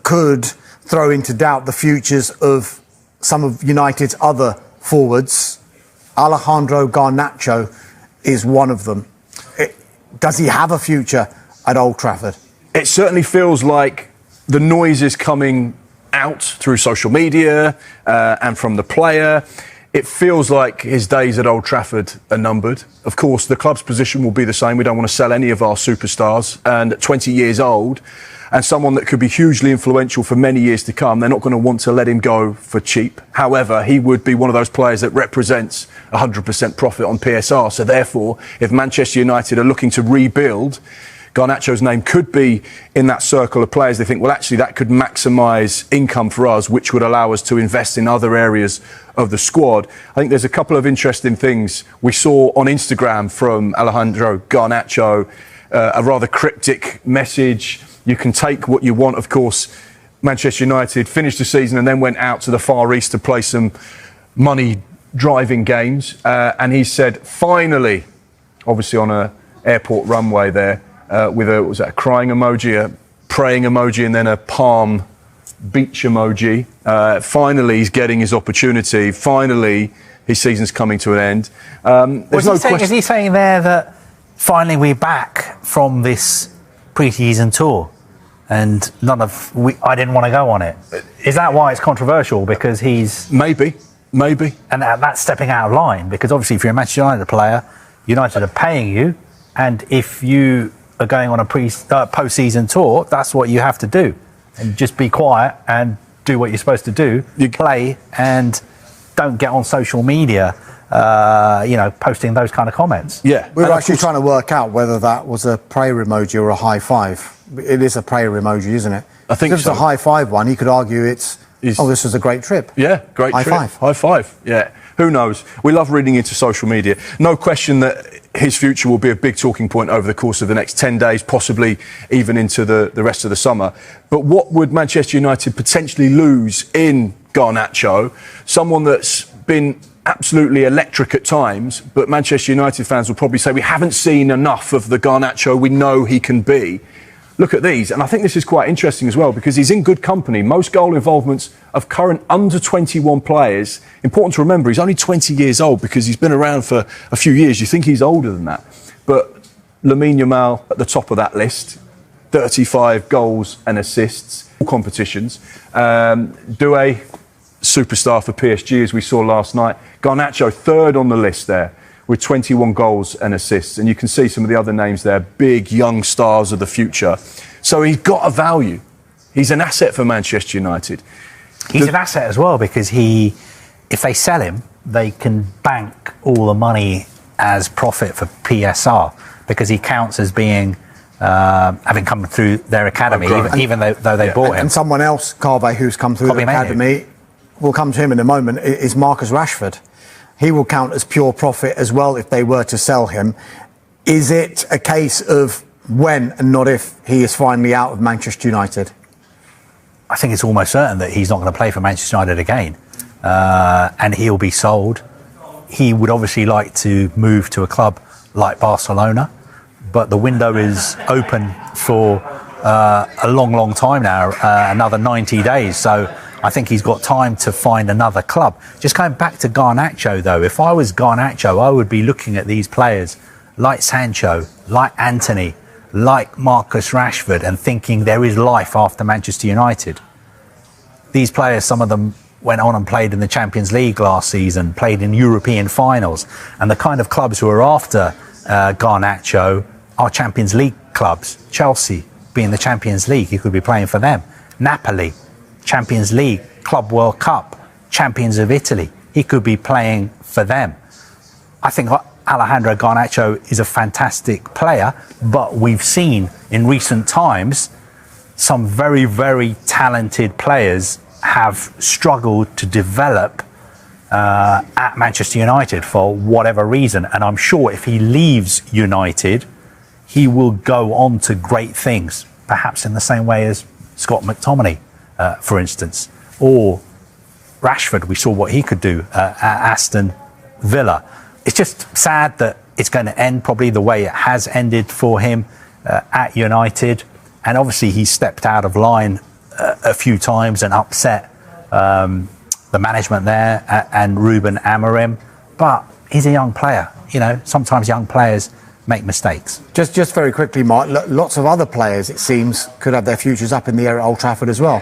could throw into doubt the futures of some of United's other forwards. Alejandro Garnacho is one of them. Does he have a future at Old Trafford? It certainly feels like the noise is coming out through social media and from the player. It feels like his days at Old Trafford are numbered. Of course, the club's position will be the same. We don't want to sell any of our superstars. And at 20 years old, and someone that could be hugely influential for many years to come, they're not going to want to let him go for cheap. However, he would be one of those players that represents 100% profit on PSR. So therefore, if Manchester United are looking to rebuild, Garnacho's name could be in that circle of players. They think, well, actually, that could maximise income for us, which would allow us to invest in other areas of the squad. I think there's a couple of interesting things we saw on Instagram from Alejandro Garnacho, a rather cryptic message. You can take what you want. Of course, Manchester United finished the season and then went out to the Far East to play some money-driving games. And he said, finally, obviously on an airport runway there, with a crying emoji, a praying emoji, and then a palm beach emoji. Finally, he's getting his opportunity. Finally, his season's coming to an end. Is he saying there that finally we're back from this pre-season tour and I didn't want to go on it? Is that why it's controversial? Because he's... Maybe. And that's stepping out of line, because obviously if you're a Manchester United player, United are paying you, and if you are going on a post-season tour, that's what you have to do. And just be quiet and do what you're supposed to do. You play and don't get on social media, posting those kind of comments. Yeah. We were actually trying to work out whether that was a prayer emoji or a high five. It is a prayer emoji, isn't it? I think if it's a high five one, you could argue this was a great trip. Yeah, great high trip. Five. High five. Yeah. Who knows? We love reading into social media. No question that his future will be a big talking point over the course of the next 10 days, possibly even into the rest of the summer. But what would Manchester United potentially lose in Garnacho? Someone that's been absolutely electric at times, but Manchester United fans will probably say we haven't seen enough of the Garnacho we know he can be. Look at these, and I think this is quite interesting as well, because he's in good company. Most goal involvements of current under-21 players. Important to remember, he's only 20 years old because he's been around for a few years. You think he's older than that. But Lamine Yamal at the top of that list, 35 goals and assists, all competitions. Doué, superstar for PSG, as we saw last night. Garnacho, third on the list there, with 21 goals and assists. And you can see some of the other names there, big young stars of the future. So he's got a value. He's an asset for Manchester United. He's an asset as well, because if they sell him, they can bank all the money as profit for PSR, because he counts as being having come through their academy, even though they bought him. And someone else, Kobbie, who's come through the academy, we'll come to him in a moment, is Marcus Rashford. He will count as pure profit as well if they were to sell him. Is it a case of when and not if he is finally out of Manchester United? I think it's almost certain that he's not going to play for Manchester United again, and he'll be sold. He would obviously like to move to a club like Barcelona, but the window is open for a long time now, another 90 days. So I think he's got time to find another club. Just going back to Garnacho, though, if I was Garnacho, I would be looking at these players like Sancho, like Anthony, like Marcus Rashford, and thinking there is life after Manchester United. These players, some of them went on and played in the Champions League last season, played in European finals, and the kind of clubs who are after Garnacho are Champions League clubs. Chelsea being the Champions League, he could be playing for them. Napoli, Champions League, Club World Cup, Champions of Italy, he could be playing for them. I think Alejandro Garnacho is a fantastic player, but we've seen in recent times some very, very talented players have struggled to develop at Manchester United for whatever reason. And I'm sure if he leaves United, he will go on to great things, perhaps in the same way as Scott McTominay, for instance, or Rashford. We saw what he could do at Aston Villa. It's just sad that it's going to end probably the way it has ended for him at United. And obviously he stepped out of line a few times and upset the management there and Ruben Amorim, but he's a young player. You know, sometimes young players make mistakes. Just very quickly, Mark, lots of other players, it seems, could have their futures up in the air at Old Trafford as well.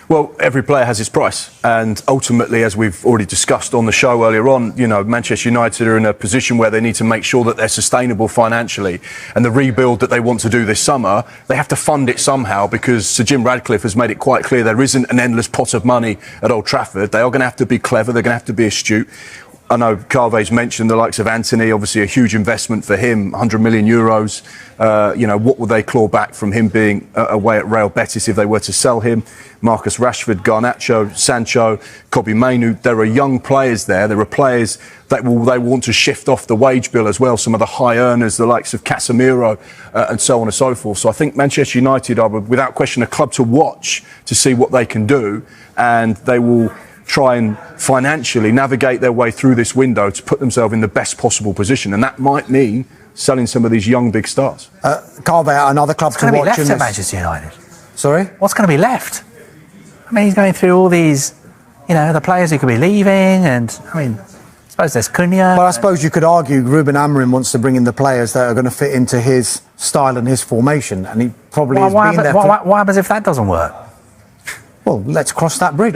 Well, every player has his price, and ultimately, as we've already discussed on the show earlier on, you know, Manchester United are in a position where they need to make sure that they're sustainable financially, and the rebuild that they want to do this summer, they have to fund it somehow, because Sir Jim Radcliffe has made it quite clear there isn't an endless pot of money at Old Trafford. They are going to have to be clever, they're going to have to be astute. I know Carve's mentioned the likes of Anthony, obviously a huge investment for him, 100 million euros. You know, what will they claw back from him being away at Real Betis if they were to sell him? Marcus Rashford, Garnacho, Sancho, Kobbie Mainoo. There are young players there. There are players that they want to shift off the wage bill as well. Some of the high earners, the likes of Casemiro and so on and so forth. So I think Manchester United are, without question, a club to watch to see what they can do. And they will try and financially navigate their way through this window to put themselves in the best possible position, and that might mean selling some of these young big stars. Carve, another club to watch. What's going to be left at Manchester United? Sorry? What's going to be left? I mean, he's going through all these, you know, the players who could be leaving, and I mean, I suppose there's Cunha. Well, I suppose you could argue Ruben Amorim wants to bring in the players that are going to fit into his style and his formation, and he probably has been there. What happens if that doesn't work? Well, let's cross that bridge.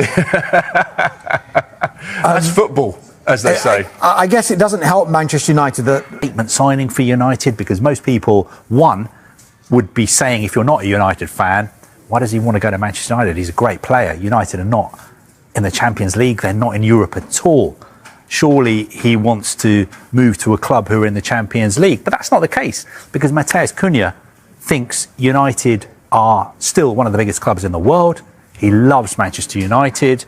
That's football, as they say. I guess it doesn't help Manchester United that... Statement signing for United, because most people, one, would be saying, if you're not a United fan, why does he want to go to Manchester United? He's a great player. United are not in the Champions League. They're not in Europe at all. Surely he wants to move to a club who are in the Champions League. But that's not the case, because Matheus Cunha thinks United are still one of the biggest clubs in the world. He loves Manchester United,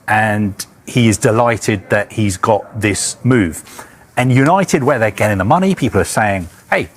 and he is delighted that he's got this move. And United, where they're getting the money, people are saying, hey,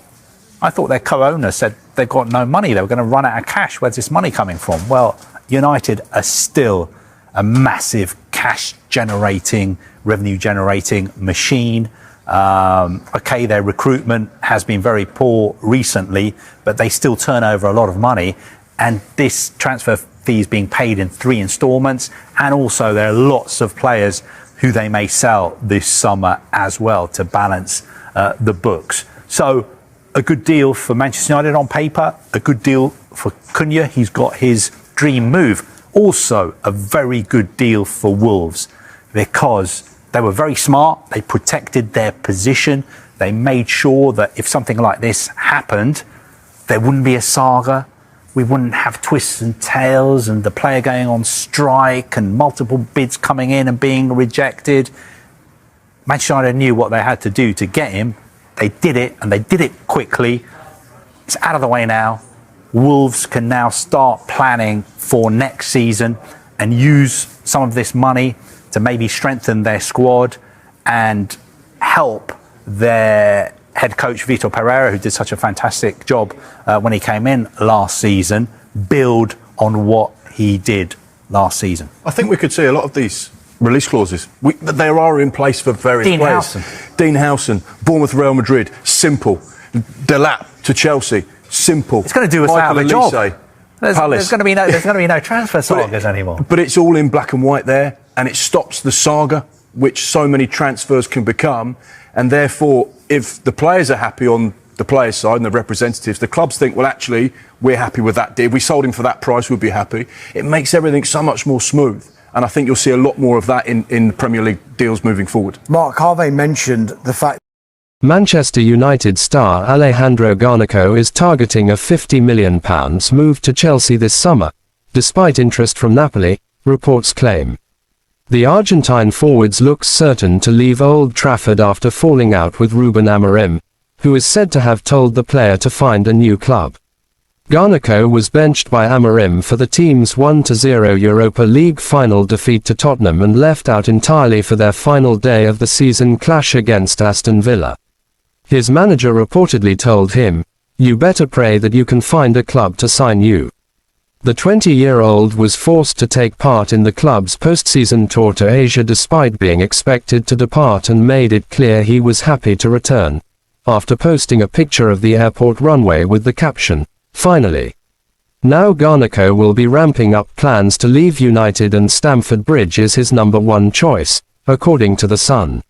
I thought their co-owner said they've got no money. They were going to run out of cash. Where's this money coming from? Well, United are still a massive cash-generating, revenue-generating machine. Okay, their recruitment has been very poor recently, but they still turn over a lot of money. And this transfer fee is being paid in 3 installments. And also there are lots of players who they may sell this summer as well to balance the books. So a good deal for Manchester United on paper, a good deal for Cunha. He's got his dream move. Also a very good deal for Wolves, because they were very smart. They protected their position. They made sure that if something like this happened, there wouldn't be a saga. We wouldn't have twists and tails and the player going on strike and multiple bids coming in and being rejected. Manchester United knew what they had to do to get him. They did it, and they did it quickly. It's out of the way now. Wolves can now start planning for next season and use some of this money to maybe strengthen their squad and help their head coach Vitor Pereira, who did such a fantastic job when he came in last season, build on what he did last season. I think we could see a lot of these release clauses. They are in place for various players. Dean Howson, Bournemouth, Real Madrid, simple. Delap to Chelsea, simple. It's going to do us out of a job. There's going to be no transfer sagas anymore. But it's all in black and white there, and it stops the saga which so many transfers can become. And therefore, if the players are happy on the players' side and the representatives, the clubs think, well, actually, we're happy with that deal. We sold him for that price, we'd be happy. It makes everything so much more smooth. And I think you'll see a lot more of that in Premier League deals moving forward. Mark, Harvey mentioned the fact Manchester United star Alejandro Garnacho is targeting a £50 million move to Chelsea this summer, despite interest from Napoli, reports claim. The Argentine forwards looks certain to leave Old Trafford after falling out with Ruben Amorim, who is said to have told the player to find a new club. Garnacho was benched by Amorim for the team's 1-0 Europa League final defeat to Tottenham and left out entirely for their final day of the season clash against Aston Villa. His manager reportedly told him, "You better pray that you can find a club to sign you." The 20-year-old was forced to take part in the club's postseason tour to Asia despite being expected to depart, and made it clear he was happy to return, after posting a picture of the airport runway with the caption, "Finally." Now Garnacho will be ramping up plans to leave United and Stamford Bridge is his number one choice, according to The Sun.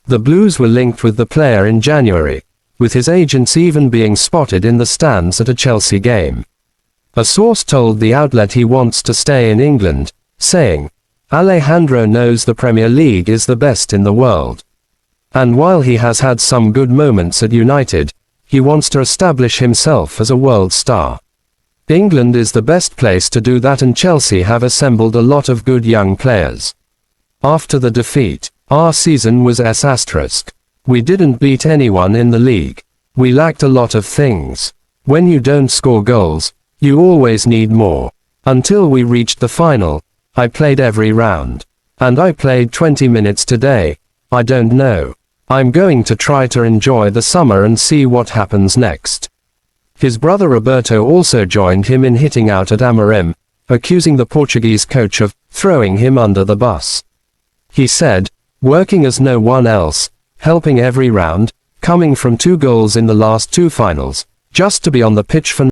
The Blues were linked with the player in January, with his agents even being spotted in the stands at a Chelsea game. A source told the outlet he wants to stay in England, saying, "Alejandro knows the Premier League is the best in the world. And while he has had some good moments at United, he wants to establish himself as a world star. England is the best place to do that and Chelsea have assembled a lot of good young players." After the defeat, "Our season was S***. We didn't beat anyone in the league. We lacked a lot of things. When you don't score goals, you always need more. Until we reached the final, I played every round. And I played 20 minutes today. I don't know. I'm going to try to enjoy the summer and see what happens next." His brother Roberto also joined him in hitting out at Amorim, accusing the Portuguese coach of throwing him under the bus. He said, "Working as no one else, helping every round, coming from 2 goals in the last 2 finals, just to be on the pitch for